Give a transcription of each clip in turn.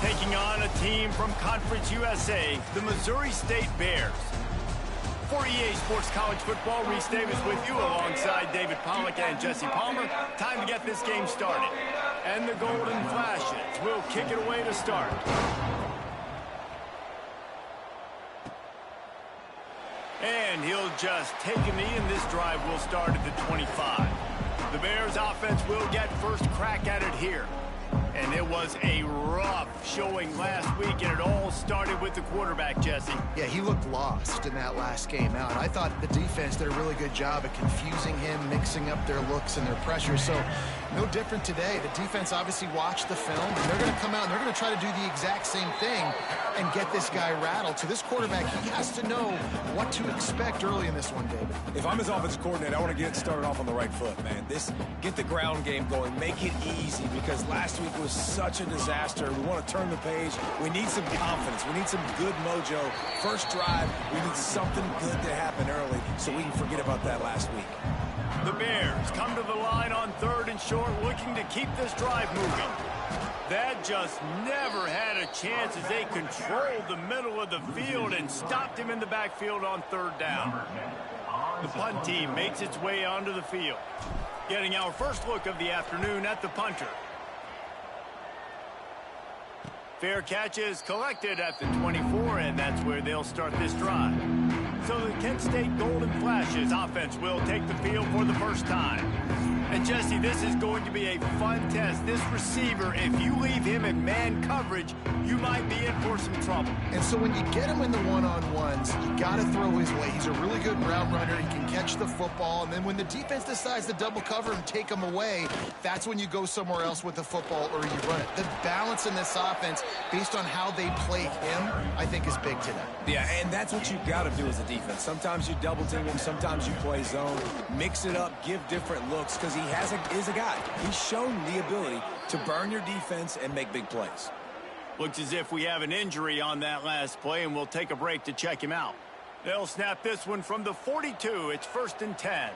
Taking on a team from Conference USA, the Missouri State Bears. For EA Sports College Football, Reese Davis with you alongside David Pollack and Jesse Palmer. Time to get this game started. And the Golden Flashes will kick it away to start. And he'll just take a knee, and this drive will start at the 25. The Bears offense will get first crack at it here. And it was a rough showing last week, and it all started with the quarterback, Jesse. Yeah, he looked lost in that last game out. I thought the defense did a really good job at confusing him, mixing up their looks and their pressure. So no different today. The defense obviously watched the film, and they're going to come out and they're going to try to do the exact same thing and get this guy rattled. So this quarterback, he has to know what to expect early in this one, David. If I'm his offensive coordinator, I want to get started off on the right foot, man. Get the ground game going, make it easy, because last week was such a disaster. We want to turn the page. We need some confidence. We need some good mojo. First drive, we need something good to happen early so we can forget about that last week. The Bears come to the line on 3rd and short, looking to keep this drive moving. That just never had a chance as they controlled the middle of the field and stopped him in the backfield on 3rd down. The punt team makes its way onto the field. Getting our first look of the afternoon at the punter. Fair catch is collected at the 24, and that's where they'll start this drive. So the Kent State Golden Flashes offense will take the field for the first time. And Jesse, this is going to be a fun test. This receiver, if you leave him in man coverage, you might be in for some trouble. And so when you get him in the one-on-ones, you got to throw his way. He's a really good route runner. He can catch the football. And then when the defense decides to double cover and take him away, that's when you go somewhere else with the football or you run it. The balance in this offense, based on how they play him, I think is big today. Yeah, and that's what you got to do as a defense. Sometimes you double team him, sometimes you play zone. Mix it up, give different looks, because he is a guy. He's shown the ability to burn your defense and make big plays. Looks as if we have an injury on that last play, and we'll take a break to check him out. They'll snap this one from the 42. It's 1st and 10.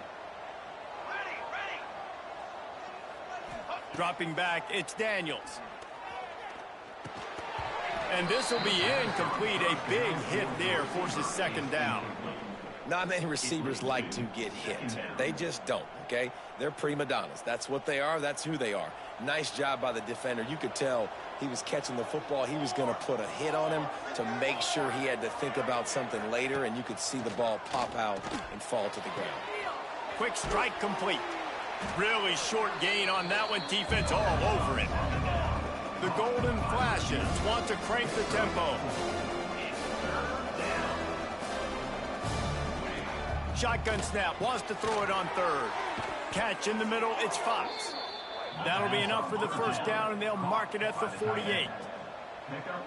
Dropping back, it's Daniels. And this will be incomplete. A big hit there forces 2nd down. Not many receivers like to get hit. They just don't, okay? They're prima donnas. That's what they are. That's who they are. Nice job by the defender. You could tell he was catching the football. He was going to put a hit on him to make sure he had to think about something later, and you could see the ball pop out and fall to the ground. Quick strike complete. Really short gain on that one. Defense all over it. The Golden Flashes want to crank the tempo. Shotgun snap, wants to throw it on 3rd. Catch in the middle, it's Fox. That'll be enough for the first down, and they'll mark it at the 48.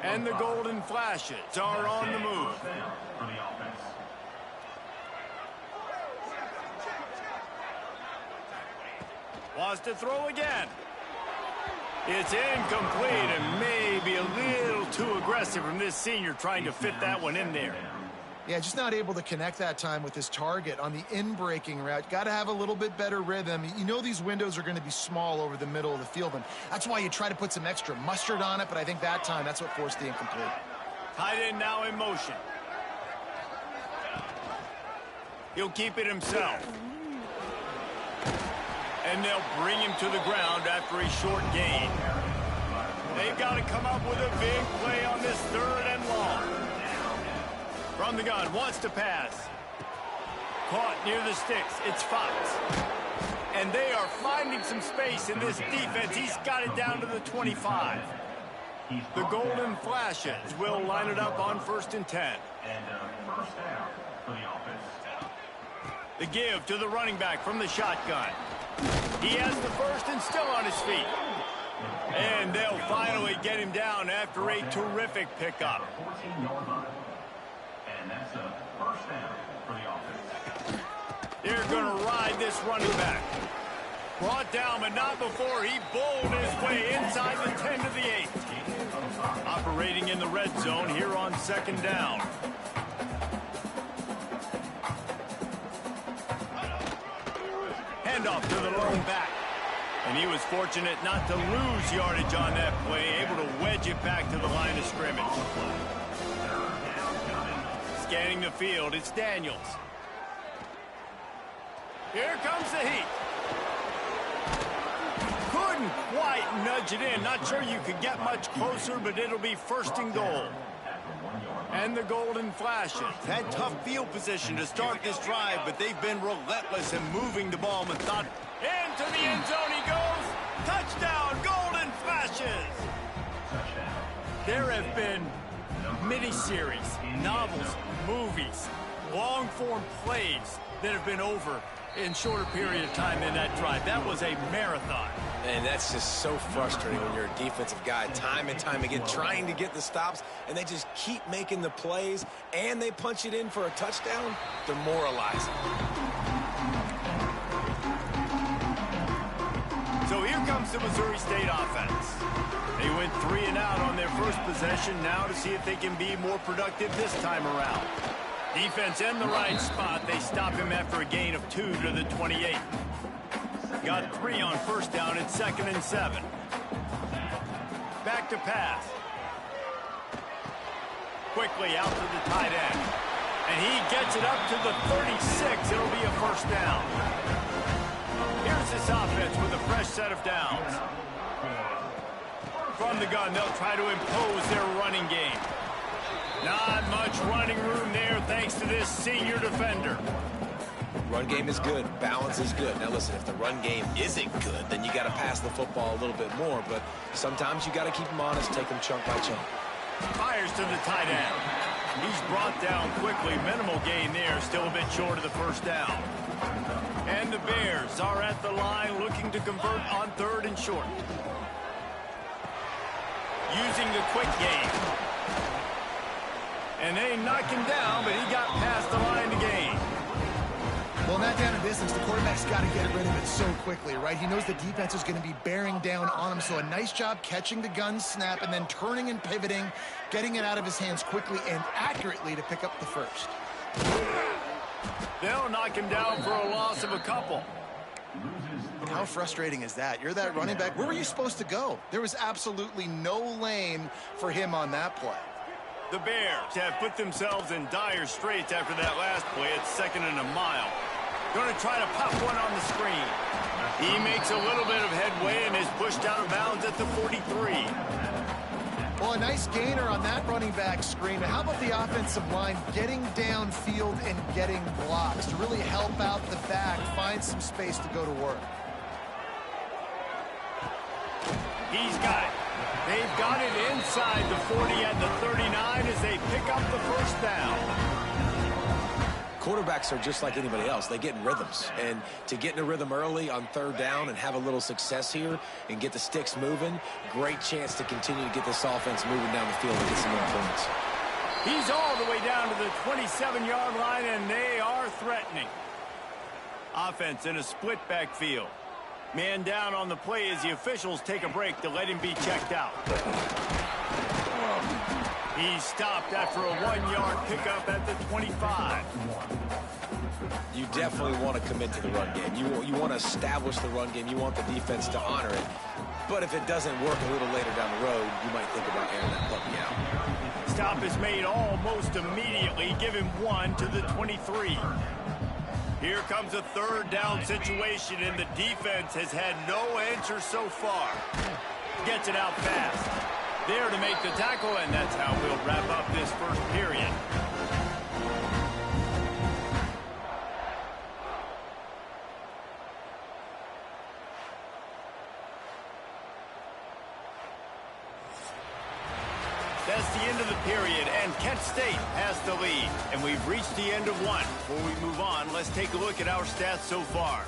And the Golden Flashes are on the move. Wants to throw again. It's incomplete, and maybe a little too aggressive from this senior trying to fit that one in there. Yeah, just not able to connect that time with his target on the in-breaking route. Got to have a little bit better rhythm. You know these windows are going to be small over the middle of the field, and that's why you try to put some extra mustard on it, but I think that time that's what forced the incomplete. Tight end now in motion. He'll keep it himself. And they'll bring him to the ground after a short gain. They've got to come up with a big play on this 3rd and long. From the gun, wants to pass. Caught near the sticks. It's Fox. And they are finding some space in this defense. He's got it down to the 25. The Golden Flashes will line it up on 1st and 10. First down for the offense. The give to the running back from the shotgun. He has the first and still on his feet. And they'll finally get him down after a terrific pickup. 14-yard line. And that's a first down for the offense. They're going to ride this running back. Brought down, but not before he bowled his way inside the 10 to the 8. Operating in the red zone here on 2nd down. Handoff to the lone back. And he was fortunate not to lose yardage on that play, able to wedge it back to the line of scrimmage. Scanning the field, it's Daniels. Here comes the heat. Couldn't quite nudge it in. Not sure you could get much closer, but it'll be first and goal. And the golden flashes. Had tough field position to start this drive, but they've been relentless in moving the ball methodically. Into the end zone he goes. Touchdown, golden flashes. There have been miniseries, novels, movies, long-form plays that have been over in shorter period of time than that drive. That was a marathon. And that's just so frustrating when you're a defensive guy time and time again trying to get the stops, and they just keep making the plays, and they punch it in for a touchdown. Demoralizing. So here comes the Missouri State offense. They went 3 and out on their first possession, now to see if they can be more productive this time around. Defense in the right spot. They stop him after a gain of 2 to the 28. Got 3 on first down. It's 2nd and 7. Back to pass. Quickly out to the tight end. And he gets it up to the 36. It'll be a first down. Here's this offense with a fresh set of downs. From the gun, they'll try to impose their running game. Not much running room there thanks to this senior defender. Run game is good. Balance is good. Now, listen, if the run game isn't good, then you got to pass the football a little bit more. But sometimes you got to keep them honest, take them chunk by chunk. Fires to the tight end. He's brought down quickly. Minimal gain there. Still a bit short of the first down. And the Bears are at the line looking to convert on 3rd and short. Using the quick game. And they knock him down, but he got past the line to gain. Well, not down in distance, the quarterback's got to get rid of it so quickly, right? He knows the defense is going to be bearing down on him, so a nice job catching the gun snap and then turning and pivoting, getting it out of his hands quickly and accurately to pick up the first. They'll knock him down for a loss of a couple. How frustrating is that? You're that running back. Where were you supposed to go? There was absolutely no lane for him on that play. The Bears have put themselves in dire straits after that last play. It's 2nd and a mile. Going to try to pop one on the screen. He makes a little bit of headway and is pushed out of bounds at the 43. Well, a nice gainer on that running back screen. How about the offensive line getting downfield and getting blocks to really help out the back, find some space to go to work? He's got it. They've got it inside the 40 and the 39 as they pick up the first down. Quarterbacks are just like anybody else. They get in rhythms. And to get in a rhythm early on 3rd down and have a little success here and get the sticks moving, great chance to continue to get this offense moving down the field and get some more points. He's all the way down to the 27-yard line, and they are threatening. Offense in a split backfield. Man down on the play as the officials take a break to let him be checked out. He's stopped after a 1-yard pickup at the 25. You definitely want to commit to the run game. You want to establish the run game. You want the defense to honor it. But if it doesn't work a little later down the road, you might think about airing that puppy out. Stop is made almost immediately. Give him 1 to the 23. Here comes a 3rd down situation, and the defense has had no answer so far. Gets it out fast. There to make the tackle, and that's how we'll wrap up this first period. That's the end of the period, and Kent State has the lead. And we've reached the end of one. Before we move on, let's take a look at our stats so far.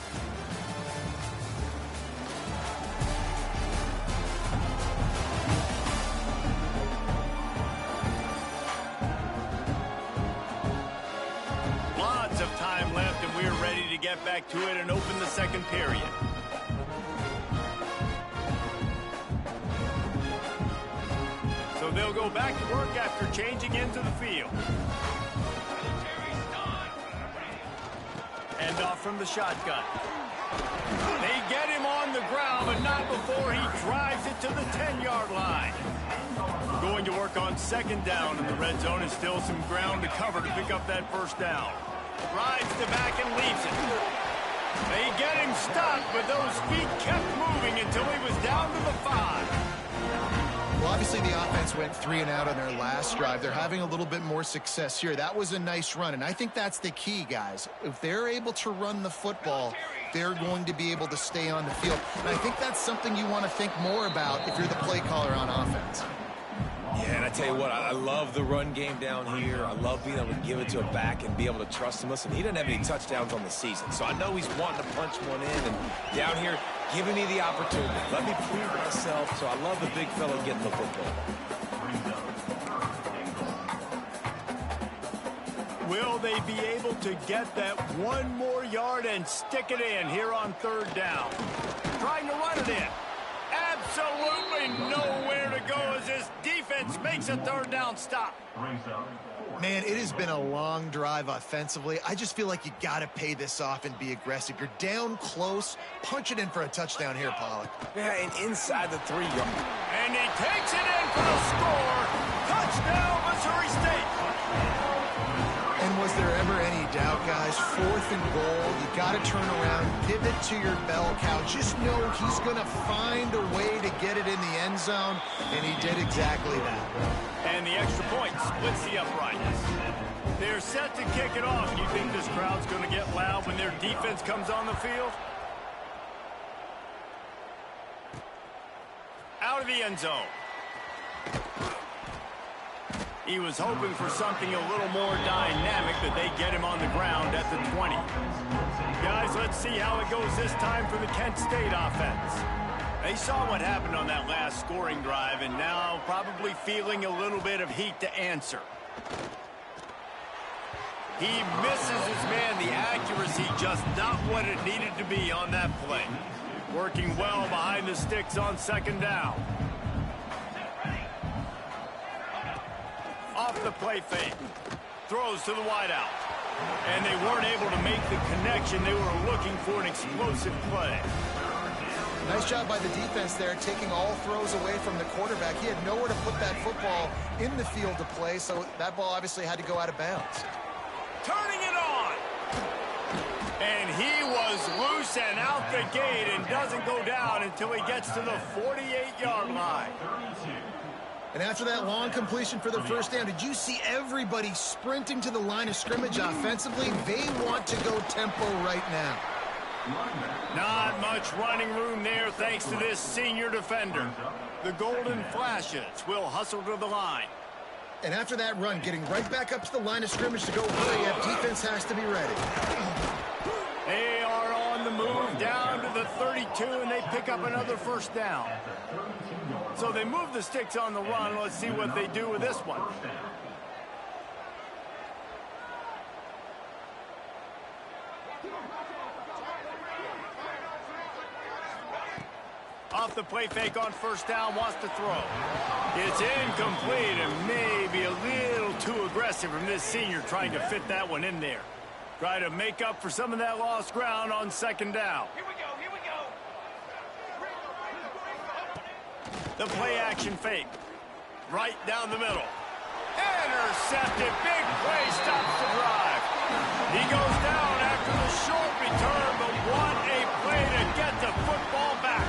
Lots of time left, and we're ready to get back to it and open the second period. So they'll go back to work after changing into the field. And off from the shotgun. They get him on the ground, but not before he drives it to the 10-yard line. Going to work on second down in the red zone, and still some ground to cover to pick up that first down. Rides the back and leaves it. They get him stopped, but those feet kept moving until he was down to the 5. Well, obviously the offense went 3 and out on their last drive. They're having a little bit more success here. That was a nice run, and I think that's the key, guys. If they're able to run the football, they're going to be able to stay on the field. And I think that's something you want to think more about if you're the play caller on offense. Yeah, and I tell you what, I love the run game down here. I love being able to give it to a back and be able to trust him. Listen, he doesn't have any touchdowns on the season, so I know he's wanting to punch one in. And down here, giving me the opportunity. Let me prove myself, so I love the big fella getting the football. Will they be able to get that one more yard and stick it in here on third down? Trying to run it in. Absolutely nowhere to go as this defense makes a third down stop. Man, it has been a long drive offensively. I just feel like you got to pay this off and be aggressive. You're down close. Punch it in for a touchdown here, Pollock. Yeah, and inside the 3 yard. And he takes it in for the score. Touchdown, Missouri State. And was there ever any doubt, guys? 4th and goal. You got to turn around, pivot to your bell cow. Just know he's going to find a way to get it in the end zone, and he did exactly that. And the extra point splits the uprights. They're set to kick it off. Do you think this crowd's going to get loud when their defense comes on the field? Out of the end zone. He was hoping for something a little more dynamic, but they get him on the ground at the 20. Guys, let's see how it goes this time for the Kent State offense. They saw what happened on that last scoring drive, and now probably feeling a little bit of heat to answer. He misses his man. The accuracy just not what it needed to be on that play. Working well behind the sticks on second down. Off the play fake. Throws to the wideout. And they weren't able to make the connection. They were looking for an explosive play. Nice job by the defense there, taking all throws away from the quarterback. He had nowhere to put that football in the field to play, so that ball obviously had to go out of bounds. Turning it on. And he was loose and out the gate and doesn't go down until he gets to the 48-yard line. And after that long completion for the first down, did you see everybody sprinting to the line of scrimmage offensively? They want to go tempo right now. Not much running room there thanks to this senior defender. The Golden Flashes will hustle to the line. And after that run, getting right back up to the line of scrimmage to go hurry up, defense has to be ready. They are on the move down to the 32, and they pick up another first down. So they move the sticks on the run. Let's see what they do with this one. Off the play fake on first down, wants to throw. It's incomplete and maybe a little too aggressive from this senior trying to fit that one in there. Try to make up for some of that lost ground on second down. Here we go. The play action fake. Right down the middle. Intercepted. Big play stops the drive. He goes down after the short return, but what a play to get the football back.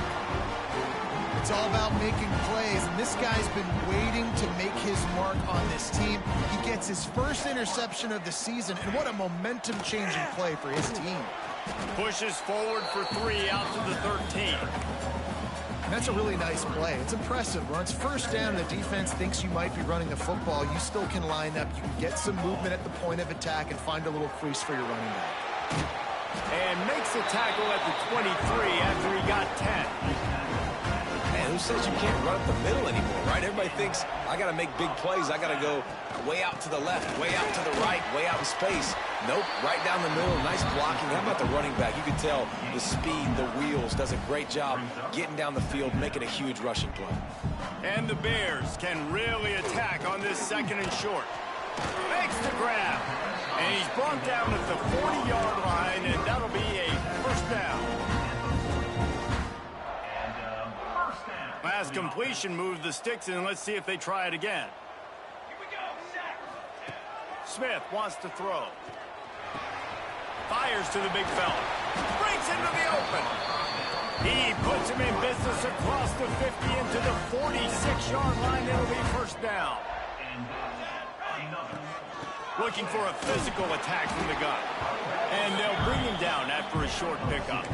It's all about making plays, and this guy's been waiting to make his mark on this team. He gets his first interception of the season, and what a momentum-changing play for his team. Pushes forward for 3 out to the 13. And that's a really nice play. It's impressive. Runs first down, and the defense thinks you might be running the football. You still can line up. You can get some movement at the point of attack and find a little crease for your running back. And makes the tackle at the 23 after he got 10. Man, who says you can't run up the middle anymore, right? Everybody thinks, I got to make big plays. I got to go way out to the left, way out to the right, way out in space. Nope, right down the middle, nice blocking. How about the running back? You can tell the speed, the wheels, does a great job getting down the field, making a huge rushing play. And the Bears can really attack on this second and short. Makes the grab. And he's brought down at the 40-yard line, and that'll be a first down. First down. Last completion moved the sticks, and let's see if they try it again. Here we go. Set. Smith wants to throw. Fires to the big fella. Breaks into the open. He puts him in business across the 50 into the 46-yard line. It'll be first down. Looking for a physical attack from the gun. And they'll bring him down after a short pickup.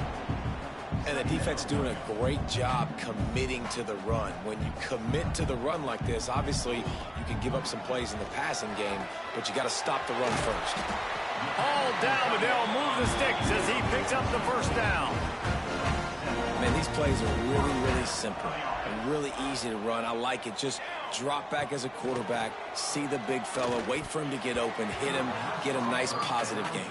And the defense doing a great job committing to the run. When you commit to the run like this, obviously you can give up some plays in the passing game, but you got to stop the run first. All down, but they'll move the sticks as he picks up the first down. Man, these plays are really, really simple and really easy to run. I like it. Just drop back as a quarterback, see the big fella, wait for him to get open, hit him, get a nice positive game.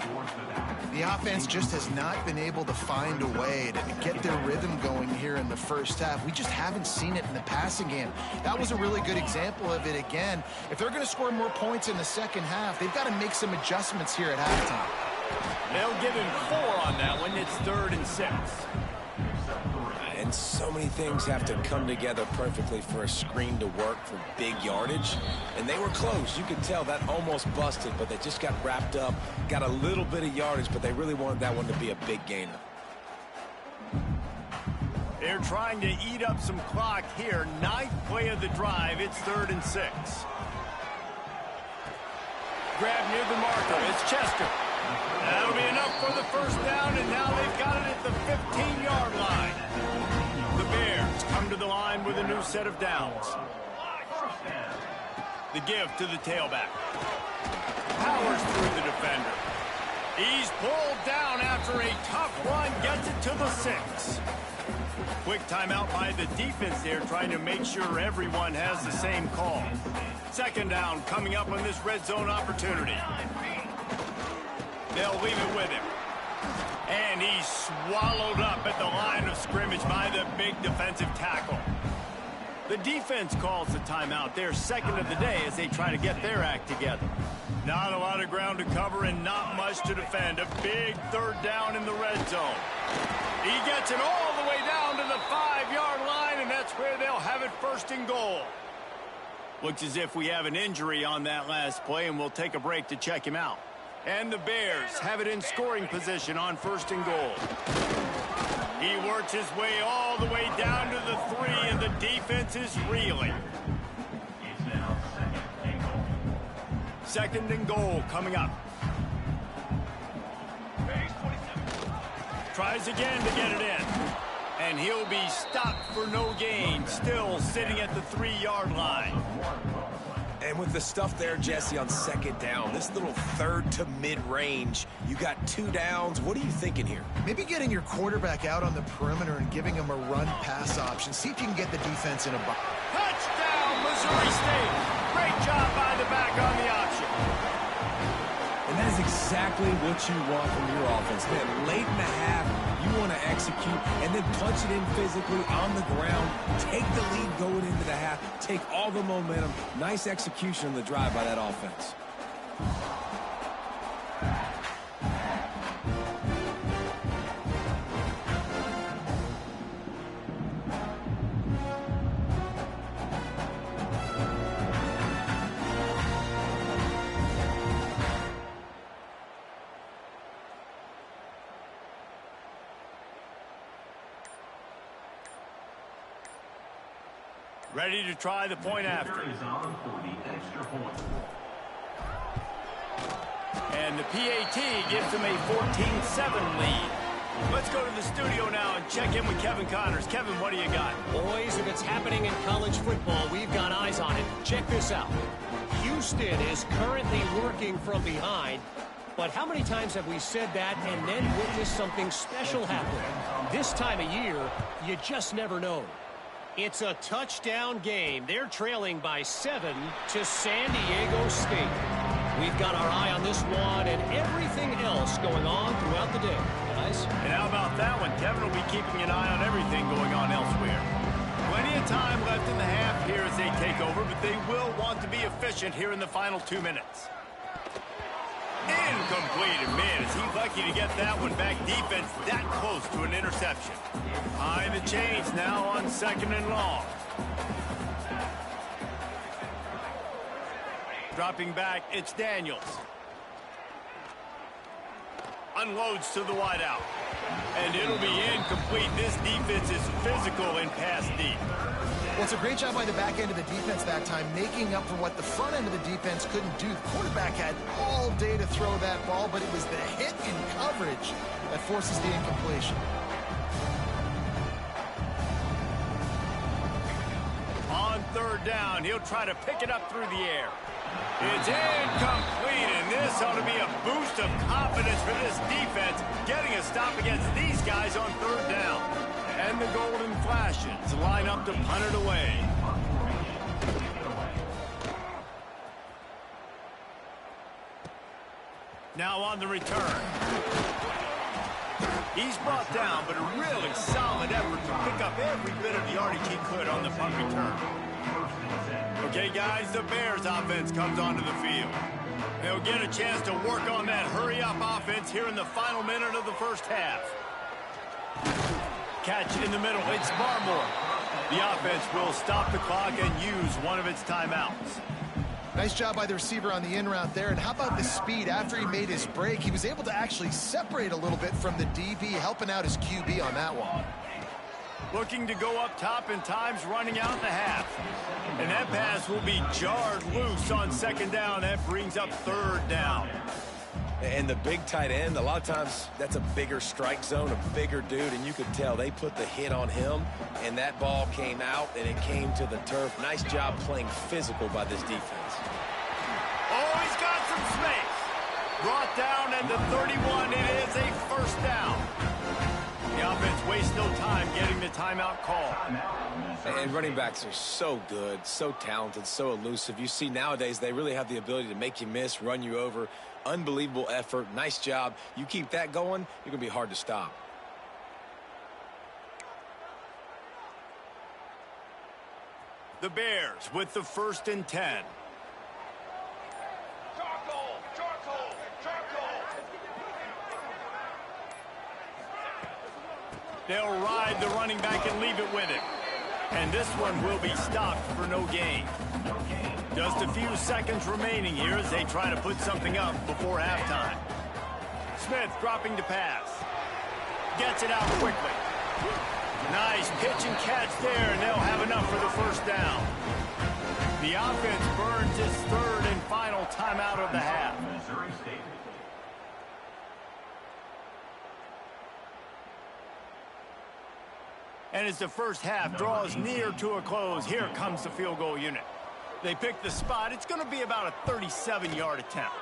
The offense just has not been able to find a way to get their rhythm going here in the first half. We just haven't seen it in the passing game. That was a really good example of it again. If they're going to score more points in the second half, they've got to make some adjustments here at halftime. They'll give him 4 on that one. It's 3rd and 6. And so many things have to come together perfectly for a screen to work for big yardage. And they were close. You could tell that almost busted, but they just got wrapped up, got a little bit of yardage, but they really wanted that one to be a big gainer. They're trying to eat up some clock here. 9th play of the drive. It's 3rd and 6. Grab near the marker. It's Chester. That'll be enough for the first down, and now they've got it at the 15-yard line. The Bears come to the line with a new set of downs. The give to the tailback. Powers through the defender. He's pulled down after a tough run, gets it to the 6. Quick timeout by the defense there, trying to make sure everyone has the same call. 2nd down coming up on this red zone opportunity. They'll leave it with him. And he's swallowed up at the line of scrimmage by the big defensive tackle. The defense calls the timeout. They're 2nd of the day as they try to get their act together. Not a lot of ground to cover and not much to defend. A big 3rd down in the red zone. He gets it all the way down to the 5-yard line, and that's where they'll have it 1st and goal. Looks as if we have an injury on that last play, and we'll take a break to check him out. And the Bears have it in scoring position on 1st and goal. He works his way all the way down to the 3, and the defense is reeling. It's now 2nd and goal. 2nd and goal coming up. Tries again to get it in. And he'll be stopped for no gain, still sitting at the 3-yard line. And with the stuff there, Jesse, on 2nd down, this little 3rd to mid-range, you got 2 downs. What are you thinking here? Maybe getting your quarterback out on the perimeter and giving him a run-pass option. See if you can get the defense in a box. Touchdown, Missouri State. Great job by the back on the option. And that is exactly what you want from your offense. Man, late in the half, you want to execute and then punch it in physically on the ground, take the lead going into the half, take all the momentum. Nice execution on the drive by that offense. Ready to try the point after. Is on for the extra point. And the PAT gives them a 14-7 lead. Let's go to the studio now and check in with Kevin Connors. Kevin, what do you got? Boys, if it's happening in college football, we've got eyes on it. Check this out. Houston is currently working from behind. But how many times have we said that and then witnessed something special happen? This time of year, you just never know. It's a touchdown game. They're trailing by 7 to San Diego State. We've got our eye on this one and everything else going on throughout the day, guys. And how about that one? Kevin will be keeping an eye on everything going on elsewhere. Plenty of time left in the half here as they take over, but they will want to be efficient here in the final 2 minutes. Incomplete, and man, is he lucky to get that one back. Defense that close to an interception. Behind the chains now on 2nd and long. Dropping back, it's Daniels. Unloads to the wideout. And it'll be incomplete. This defense is physical and pass deep. Well, it's a great job by the back end of the defense that time, making up for what the front end of the defense couldn't do. The quarterback had all day to throw that ball, but it was the hit in coverage that forces the incompletion. On 3rd down, he'll try to pick it up through the air. It's incomplete, and this ought to be a boost of confidence for this defense, getting a stop against these guys on 3rd down. And the Golden Flashes line up to punt it away. Now on the return. He's brought down, but a really solid effort to pick up every bit of yardage he could on the punt return. Okay, guys, the Bears offense comes onto the field. They'll get a chance to work on that hurry-up offense here in the final minute of the first half. Catch in the middle, it's Barmore. The offense will stop the clock and use one of its timeouts. Nice job by the receiver on the in route there. And how about the speed? After he made his break, he was able to actually separate a little bit from the DB, helping out his QB on that one. Looking to go up top, and time's running out in the half. And that pass will be jarred loose on 2nd down. That brings up 3rd down. And the big tight end, a lot of times that's a bigger strike zone, a bigger dude, and you could tell they put the hit on him, and that ball came out, and it came to the turf. Nice job playing physical by this defense. Oh, he's got some space. Brought down at the 31. It is a 1st down. The offense wastes no time getting the timeout call. And running backs are so good, so talented, so elusive. You see nowadays they really have the ability to make you miss, run you over. Unbelievable effort. Nice job. You keep that going, you're going to be hard to stop. The Bears with the 1st and 10. They'll ride the running back and leave it with him. And this one will be stopped for no gain. Just a few seconds remaining here as they try to put something up before halftime. Smith dropping to pass. Gets it out quickly. Nice pitch and catch there, and they'll have enough for the 1st down. The offense burns its 3rd and final timeout of the half. And as the first half draws near to a close, here comes the field goal unit. They pick the spot. It's going to be about a 37-yard attempt.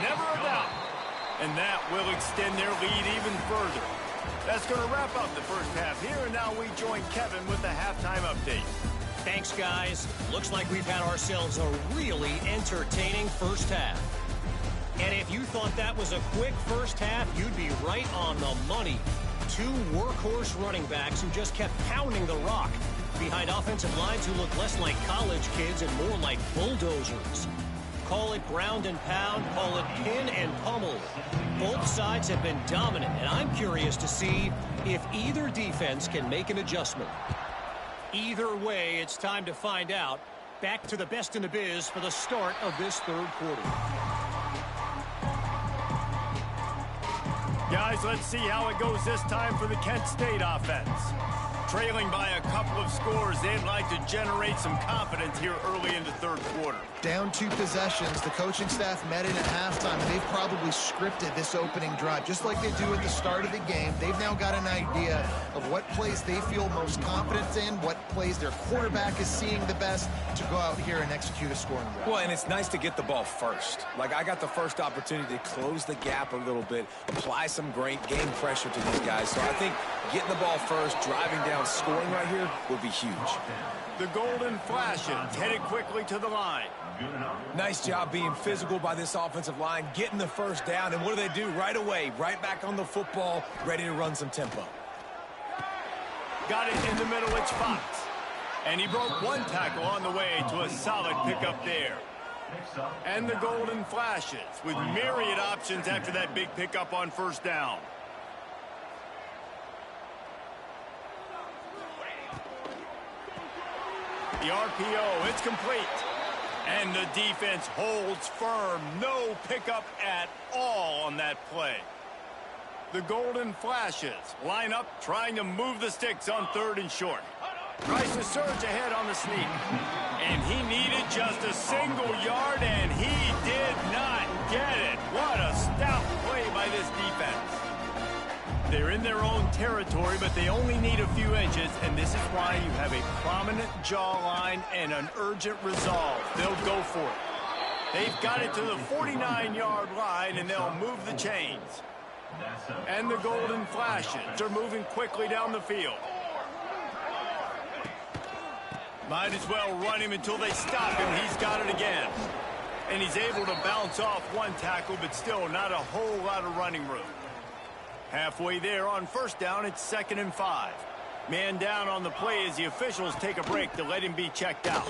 Never a doubt. And that will extend their lead even further. That's going to wrap up the first half here, and now we join Kevin with the halftime update. Thanks, guys. Looks like we've had ourselves a really entertaining first half. And if you thought that was a quick first half, you'd be right on the money. 2 workhorse running backs who just kept pounding the rock behind offensive lines who look less like college kids and more like bulldozers. Call it ground and pound, call it pin and pummel. Both sides have been dominant, and I'm curious to see if either defense can make an adjustment. Either way, it's time to find out. Back to the best in the biz for the start of this 3rd quarter. Guys, let's see how it goes this time for the Kent State offense. Trailing by a couple of scores, they'd like to generate some confidence here early in the 3rd quarter. Down 2 possessions. The coaching staff met in at halftime, and they've probably scripted this opening drive. Just like they do at the start of the game, they've now got an idea of what plays they feel most confident in, what plays their quarterback is seeing the best to go out here and execute a scoring drive. Well, and it's nice to get the ball first. Like, I got the first opportunity to close the gap a little bit, apply some great game pressure to these guys. So I think getting the ball first, driving down, scoring right here would be huge. The Golden Flashes headed quickly to the line. Nice job being physical by this offensive line, getting the 1st down, and what do? Right away, right back on the football, ready to run some tempo. got it in the middle. It's Fox. And he broke one tackle on the way to a solid pickup there. And the Golden Flashes with myriad options after that big pickup on first down. The RPO, it's complete. And the defense holds firm. No pickup at all on that play. The Golden Flashes line up trying to move the sticks on 3rd and short. Tries to surge ahead on the sneak. And he needed just a single yard, and he did not get it. What a stout play by this defense. They're in their own territory, but they only need a few inches, and this is why you have a prominent jawline and an urgent resolve. They'll go for it. They've got it to the 49-yard line, and they'll move the chains. And the Golden Flashes are moving quickly down the field. Might as well run him until they stop him. He's got it again. And he's able to bounce off one tackle, but still not a whole lot of running room. Halfway there on first down, it's 2nd and 5. Man down on the play as the officials take a break to let him be checked out.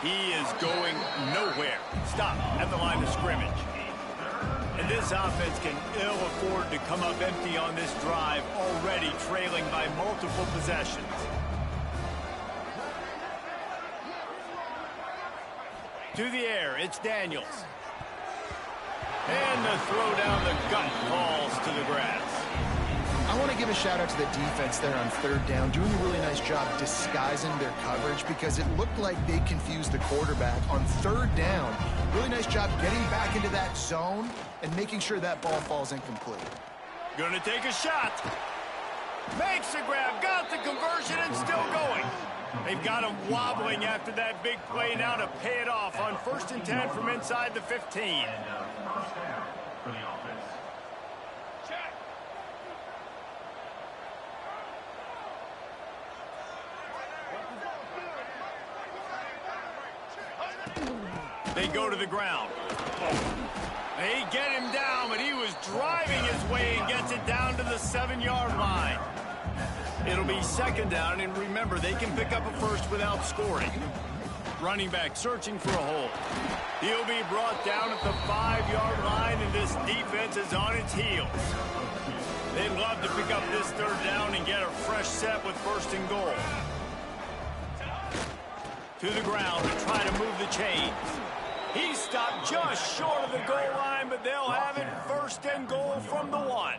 He is going nowhere. Stop at the line of scrimmage. And this offense can ill afford to come up empty on this drive, already trailing by multiple possessions. To the air, it's Daniels. And the throw down the gut falls to the grass. I want to give a shout out to the defense there on 3rd down, doing a really nice job disguising their coverage because it looked like they confused the quarterback on 3rd down. Really nice job getting back into that zone and making sure that ball falls incomplete. Gonna take a shot. Makes the grab, got the conversion, and still going. They've got him wobbling after that big play now to pay it off on 1st and 10 from inside the 15. And first down for the offense. They go to the ground. They get him down, but he was driving his way and gets it down to the 7-yard line. It'll be 2nd down, and remember, they can pick up a first without scoring. Running back searching for a hole. He'll be brought down at the 5-yard line, and this defense is on its heels. They'd love to pick up this 3rd down and get a fresh set with 1st and goal. To the ground to try to move the chains. He stopped just short of the goal line, but they'll have it 1st and goal from the 1.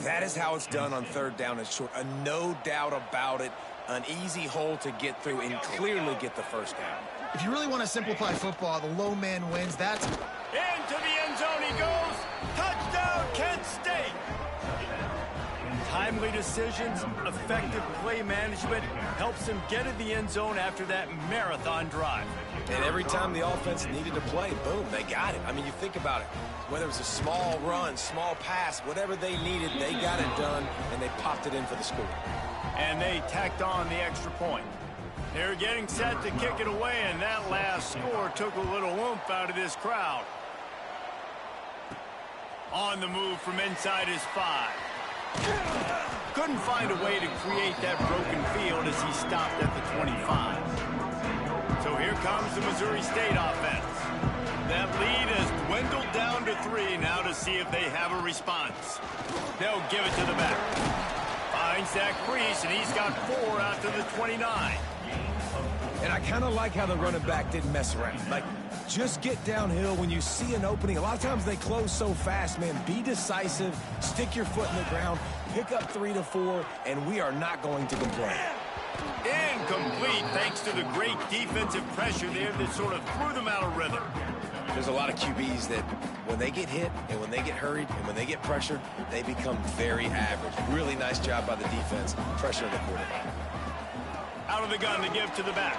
That is how it's done on 3rd down and short. No doubt about it. An easy hole to get through and clearly get the 1st down. If you really want to simplify football, the low man wins. That's into the end zone he goes. Touchdown, Kent State. Timely decisions, effective play management helps him get in the end zone after that marathon drive. And every time the offense needed to play, boom, they got it. I mean, you think about it. Whether it was a small run, small pass, whatever they needed, they got it done, and they popped it in for the score. And they tacked on the extra point. They're getting set to kick it away, and that last score took a little oomph out of this crowd. On the move from inside his 5. Couldn't find a way to create that broken field as he stopped at the 25. So here comes the Missouri State offense. That lead has dwindled down to 3 now to see if they have a response. They'll give it to the back. Finds that crease, and he's got 4 out to the 29. And I kind of like how the running back didn't mess around. Like, just get downhill when you see an opening. A lot of times they close so fast, man. Be decisive, stick your foot in the ground, pick up 3 to 4, and we are not going to complain. Incomplete thanks to the great defensive pressure there that sort of threw them out of rhythm. There's a lot of QBs that when they get hit and when they get hurried and when they get pressured, they become very average. Really nice job by the defense, pressuring the quarterback. Out of the gun to give to the back.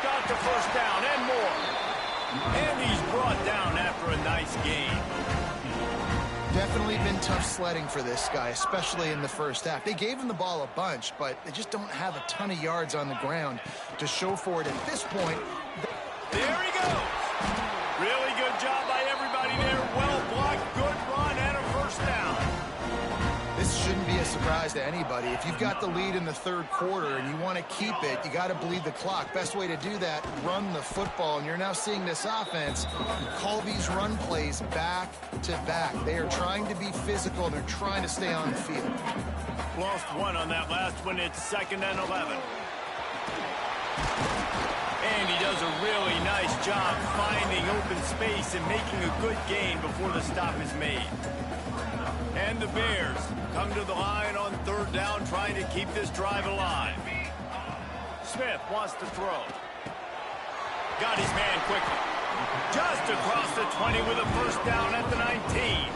Got the 1st down and more. And he's brought down after a nice gain. definitely been tough sledding for this guy, especially in the first half. They gave him the ball a bunch, but they just don't have a ton of yards on the ground to show for it at this point. There he goes. Really good job by everybody there. Well blocked, good run, and a 1st down. This shouldn't be a surprise to anybody. If you've got the lead in the third quarter and you want to keep it, you got to bleed the clock. Best way to do that, run the football. And you're now seeing this offense call these run plays back to back. They are trying to be physical, and they're trying to stay on the field. Lost one on that last one. It's 2nd and 11. And he does a really nice job finding open space and making a good gain before the stop is made. And the Bears come to the line on 3rd down, trying to keep this drive alive. Smith wants to throw. Got his man quickly. Just across the 20 with a first down at the 19.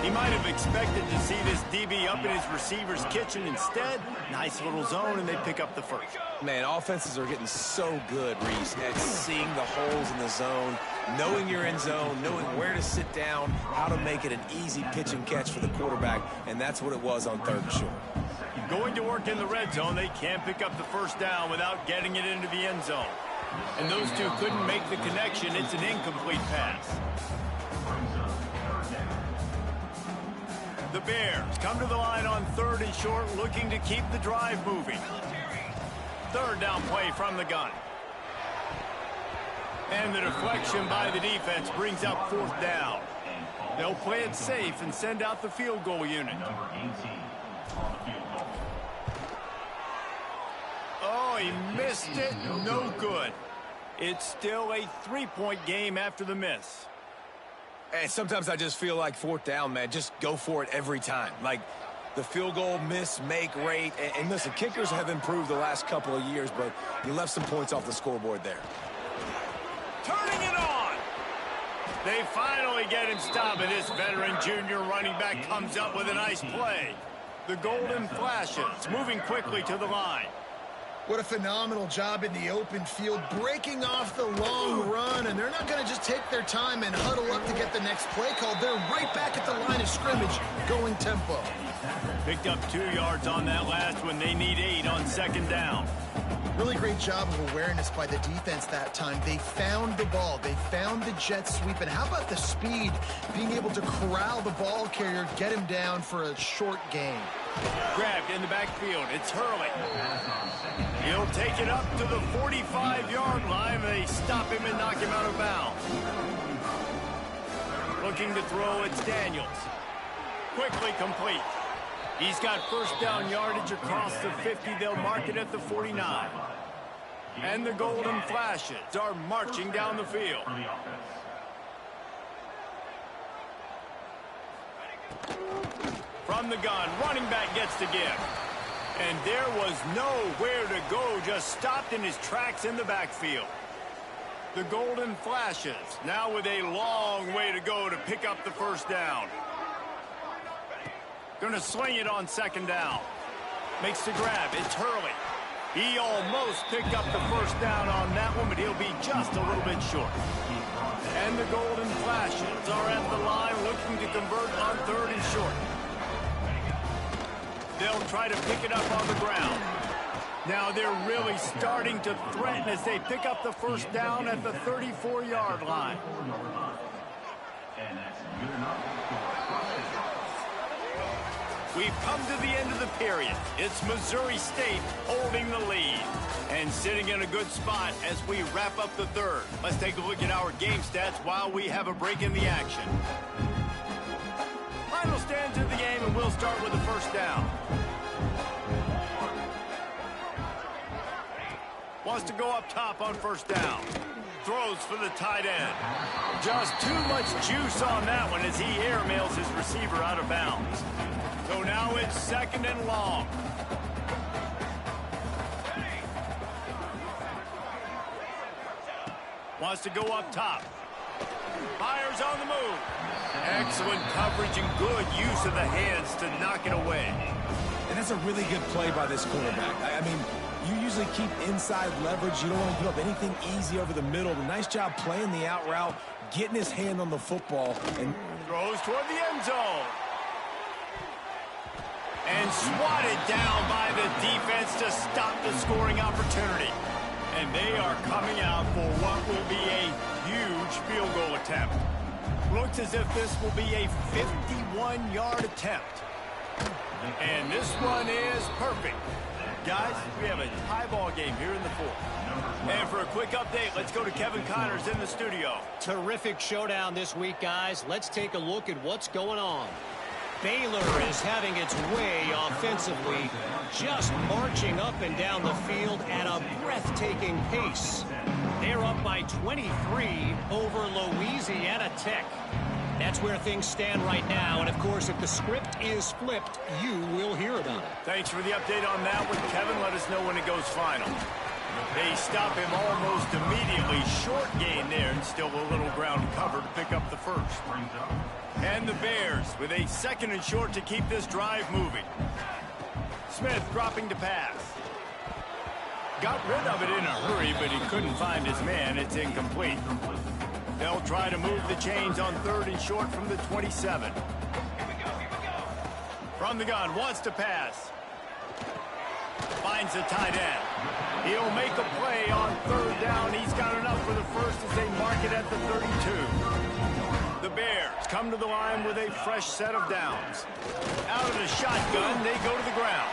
He might have expected to see this DB up in his receiver's kitchen. Instead, nice little zone, and they pick up the first. Man, offenses are getting so good, Reese, at seeing the holes in the zone, knowing you're in zone, knowing where to sit down, how to make it an easy pitch and catch for the quarterback, and that's what it was on 3rd and short. Going to work in the red zone, they can't pick up the first down without getting it into the end zone. And those two couldn't make the connection. It's an incomplete pass. The Bears come to the line on 3rd and short, looking to keep the drive moving. 3rd down play from the gun. And the deflection by the defense brings up 4th down. They'll play it safe and send out the field goal unit. Oh, he missed it. No good. It's still a 3-point game after the miss. And sometimes I just feel like 4th down, man, just go for it every time. Like the field goal miss, make rate. And listen, kickers have improved the last couple of years, but you left some points off the scoreboard there. Turning it on. They finally get him stopped, and this veteran junior running back comes up with a nice play. The Golden Flashes moving quickly to the line. What a phenomenal job in the open field, breaking off the long run, and they're not going to just take their time and huddle up to get the next play called. They're right back at the line of scrimmage, going tempo. Picked up 2 yards on that last one. They need 8 on 2nd down. Really great job of awareness by the defense that time. They found the ball. They found the jet sweep. And how about the speed, being able to corral the ball carrier, get him down for a short gain. Grabbed in the backfield. It's Hurley. He'll take it up to the 45-yard line. They stop him and knock him out of bounds. Looking to throw, it's Daniels. Quickly complete. He's got first down yardage across the 50. They'll mark it at the 49. And the Golden Flashes are marching down the field. From the gun, running back gets the give. And there was nowhere to go, just stopped in his tracks in the backfield. The Golden Flashes now with a long way to go to pick up the first down. Going to sling it on 2nd down. Makes the grab. It's Hurley. He almost picked up the first down on that one, but he'll be just a little bit short. And the Golden Flashes are at the line looking to convert on 3rd and short. They'll try to pick it up on the ground. Now they're really starting to threaten as they pick up the first down at the 34-yard line. And that's good enough. We've come to the end of the period. It's Missouri State holding the lead and sitting in a good spot as we wrap up the 3rd. Let's take a look at our game stats while we have a break in the action. Final stands of the game, and we'll start with the first down. Wants to go up top on first down. Throws for the tight end. Just too much juice on that one as he airmails his receiver out of bounds. So now it's 2nd and long. Wants to go up top. Fires on the move. Excellent coverage and good use of the hands to knock it away. And that's a really good play by this quarterback. I mean, you usually keep inside leverage. You don't want to give up anything easy over the middle. But nice job playing the out route, getting his hand on the football. And throws toward the end zone. And swatted down by the defense to stop the scoring opportunity. And they are coming out for what will be a huge field goal attempt. Looks as if this will be a 51-yard attempt. And this one is perfect. Guys, we have a tie ball game here in the fourth. And for a quick update, let's go to Kevin Connors in the studio. Terrific showdown this week, guys. Let's take a look at what's going on. Baylor is having its way offensively, just marching up and down the field at a breathtaking pace. They're up by 23 over Louisiana Tech. That's where things stand right now, and of course, if the script is flipped, you will hear about it. Thanks for the update on that one, Kevin. Let us know when it goes final. They stop him almost immediately. Short gain there, and still a little ground cover to pick up the first. And the Bears with a second and short to keep this drive moving. Smith dropping to pass. Got rid of it in a hurry, but he couldn't find his man. It's incomplete. They'll try to move the chains on third and short from the 27. From the gun, wants to pass. Finds the tight end. He'll make a play on third down. He's got enough for the first as they mark it at the 32. The Bears come to the line with a fresh set of downs. Out of the shotgun, they go to the ground.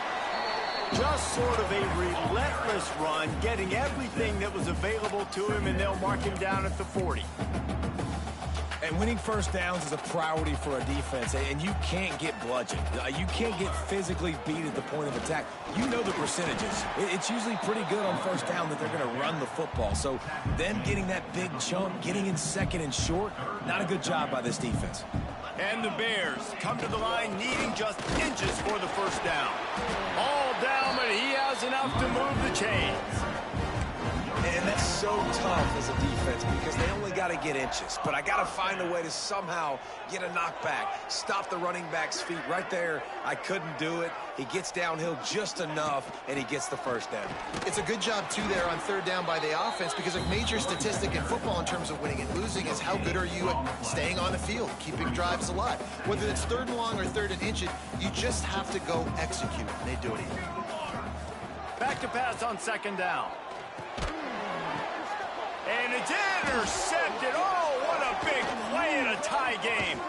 Just sort of a relentless run, getting everything that was available to him, and they'll mark him down at the 40. And winning first downs is a priority for a defense, and you can't get bludgeoned. You can't get physically beat at the point of attack. You know the percentages. It's usually pretty good on first down that they're going to run the football. So them getting that big chunk, getting in second and short, not a good job by this defense. And the Bears come to the line needing just inches for the first down. All down, but he has enough to move the chains. And that's so tough as a defense because they only got to get inches. But I got to find a way to somehow get a knockback, stop the running back's feet right there. I couldn't do it. He gets downhill just enough, and he gets the first down. It's a good job, too, there on third down by the offense because a major statistic in football in terms of winning and losing is how good are you at staying on the field, keeping drives alive. Whether it's third and long or third and inches, you just have to go execute, and they do it here. Back to pass on second down. And it's intercepted. Oh, what a big play in a tie game.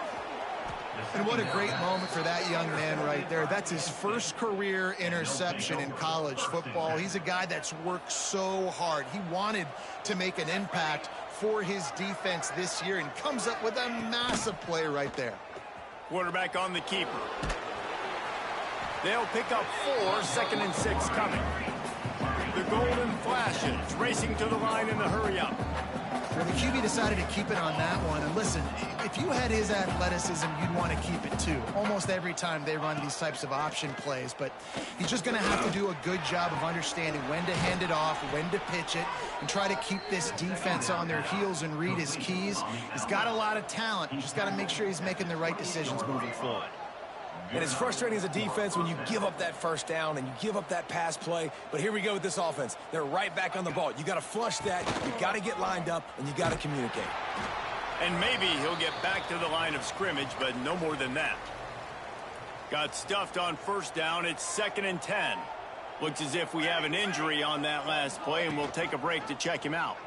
And what a great moment for that young man right there. That's his first career interception in college football. He's a guy that's worked so hard. He wanted to make an impact for his defense this year and comes up with a massive play right there. Quarterback on the keeper. They'll pick up 4, second and 6 coming. The Golden Flashes racing to the line in the hurry-up. Well, the QB decided to keep it on that one. And listen, if you had his athleticism, you'd want to keep it too. Almost every time they run these types of option plays. But he's just going to have to do a good job of understanding when to hand it off, when to pitch it, and try to keep this defense on their heels and read his keys. He's got a lot of talent. You just got to make sure he's making the right decisions moving forward. And it's frustrating as a defense when you give up that first down and you give up that pass play. But here we go with this offense. They're right back on the ball. You got to flush that. You got to get lined up, and you got to communicate. And maybe he'll get back to the line of scrimmage, but no more than that. Got stuffed on first down. It's second and 10. Looks as if we have an injury on that last play, and we'll take a break to check him out.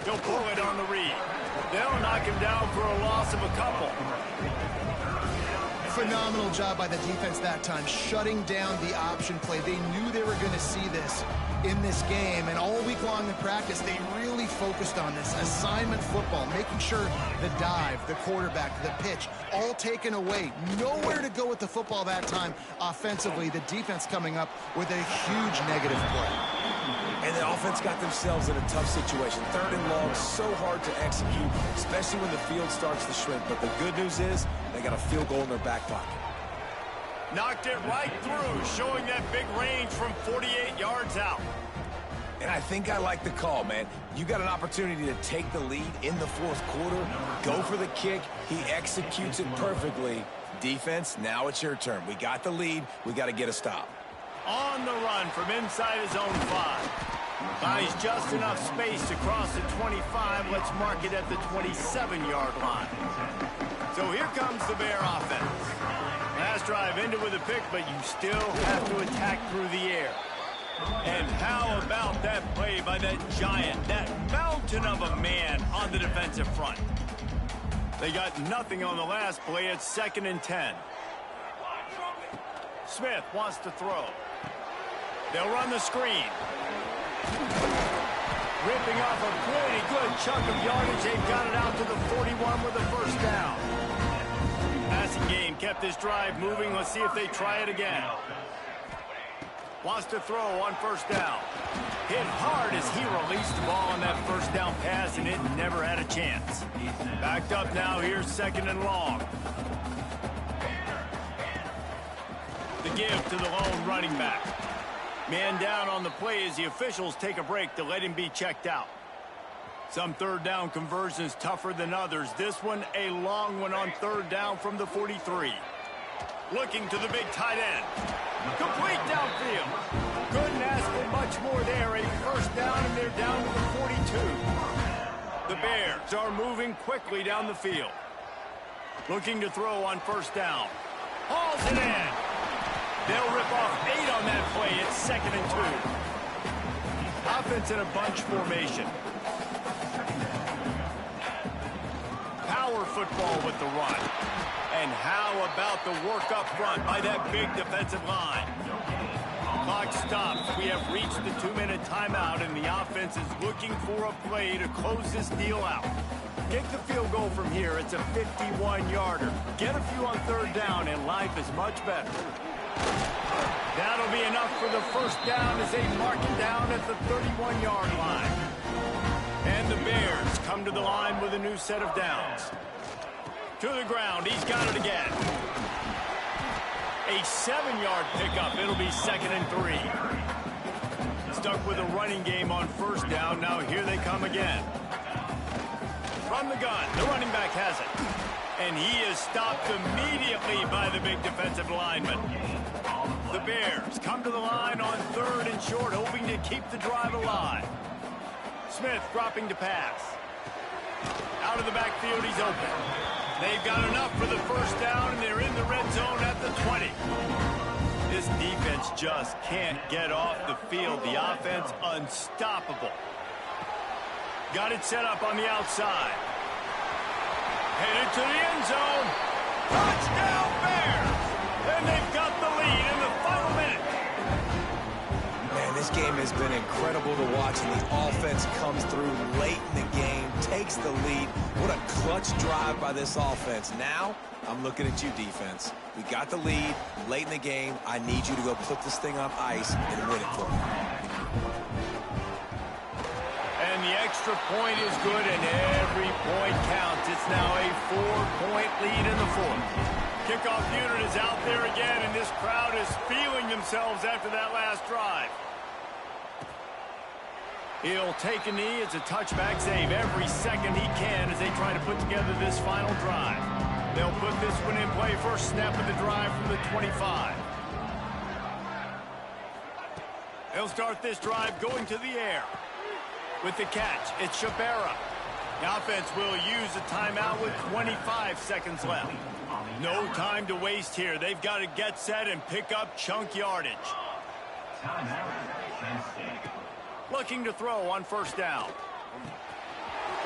He'll pull it on the read. They'll knock him down for a loss of a couple. Phenomenal job by the defense that time, shutting down the option play. They knew they were going to see this in this game, and all week long in practice, they really focused on this assignment football, making sure the dive, the quarterback, the pitch, all taken away. Nowhere to go with the football that time offensively. The defense coming up with a huge negative play. And the offense got themselves in a tough situation. Third and long, so hard to execute, especially when the field starts to shrink. But the good news is they got a field goal in their back pocket. Knocked it right through, showing that big range from 48 yards out. And I think I like the call, man. You got an opportunity to take the lead in the fourth quarter, go for the kick. He executes it perfectly. Defense, now it's your turn. We got the lead. We got to get a stop. On the run from inside his own 5. Buys just enough space to cross the 25. Let's mark it at the 27-yard line. So here comes the Bear offense. Last drive ended with a pick, but you still have to attack through the air. And how about that play by that giant, that mountain of a man on the defensive front? They got nothing on the last play. It's second and 10. Smith wants to throw. They'll run the screen. Ripping off a pretty good chunk of yardage. They've got it out to the 41 with a first down. Passing game kept this drive moving. Let's see if they try it again. Wants to throw on first down. Hit hard as he released the ball on that first down pass, and it never had a chance. Backed up now. Here's second and long. The give to the lone running back. Man down on the play as the officials take a break to let him be checked out. Some third down conversions tougher than others. This one a long one on third down from the 43. Looking to the big tight end. Complete downfield. Couldn't ask for much more there. A first down, and they're down to the 42. The Bears are moving quickly down the field. Looking to throw on first down. Hauls it in. They'll rip off 8 on that play. It's second and 2. Offense in a bunch formation. Power football with the run. And how about the work up front by that big defensive line? Clock stops. We have reached the 2-minute timeout, and the offense is looking for a play to close this deal out. Kick the field goal from here. It's a 51-yarder. Get a few on third down, and life is much better. That'll be enough for the first down as they mark it down at the 31-yard line. And the Bears come to the line with a new set of downs. To the ground. He's got it again. A 7-yard pickup. It'll be second and 3. Stuck with a running game on first down. Now here they come again. From the gun, the running back has it. And he is stopped immediately by the big defensive lineman. The Bears come to the line on third and short, hoping to keep the drive alive. Smith dropping to pass. Out of the backfield, he's open. They've got enough for the first down, and they're in the red zone at the 20. This defense just can't get off the field. The offense unstoppable. Got it set up on the outside. Headed to the end zone. Touchdown Bears! And they've got the lead in the final minute. Man, this game has been incredible to watch, and the offense comes through late in the game, takes the lead. What a clutch drive by this offense. Now, I'm looking at you, defense. We got the lead late in the game. I need you to go put this thing on ice and win it for me. And the extra point is good, and every point counts. It's now a 4-point lead in the fourth. Kickoff unit is out there again, and this crowd is feeling themselves after that last drive. He'll take a knee. It's a touchback save every second he can as they try to put together this final drive. They'll put this one in play. First snap of the drive from the 25. They'll start this drive going to the air. With the catch, it's Shabera. The offense will use a timeout with 25 seconds left. No time to waste here. They've got to get set and pick up chunk yardage. Looking to throw on first down.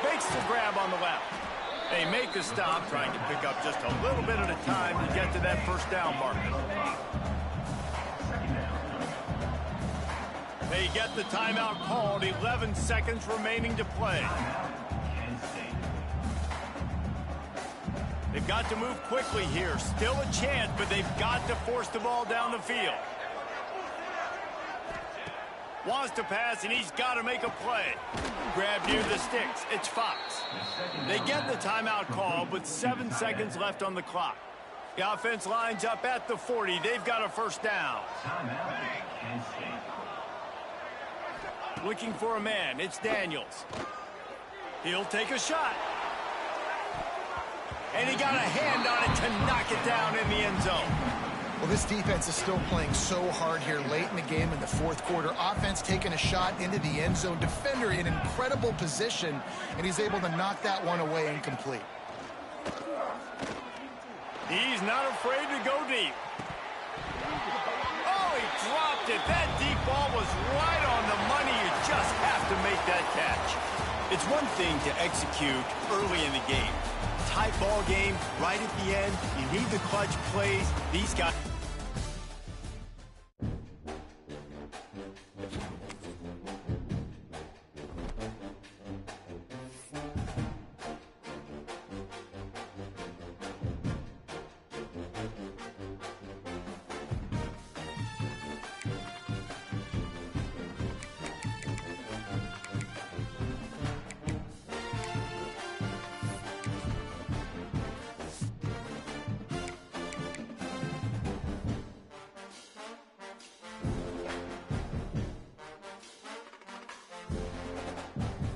Makes the grab on the left. They make the stop, trying to pick up just a little bit at a time to get to that first down marker. They get the timeout called. 11 seconds remaining to play. They've got to move quickly here. Still a chance, but they've got to force the ball down the field. Wants to pass, and he's got to make a play. Grab near the sticks. It's Fox. They get the timeout call with 7 seconds left on the clock. The offense lines up at the 40. They've got a first down. Looking for a man. It's Daniels. He'll take a shot. And he got a hand on it to knock it down in the end zone. Well, this defense is still playing so hard here late in the game in the fourth quarter. Offense taking a shot into the end zone. Defender in incredible position, and he's able to knock that one away incomplete. He's not afraid to go deep. Oh, he dropped it. That deep ball was right on the money. You just have to make that catch. It's one thing to execute early in the game. Tight ball game, right at the end. You need the clutch plays. These guys...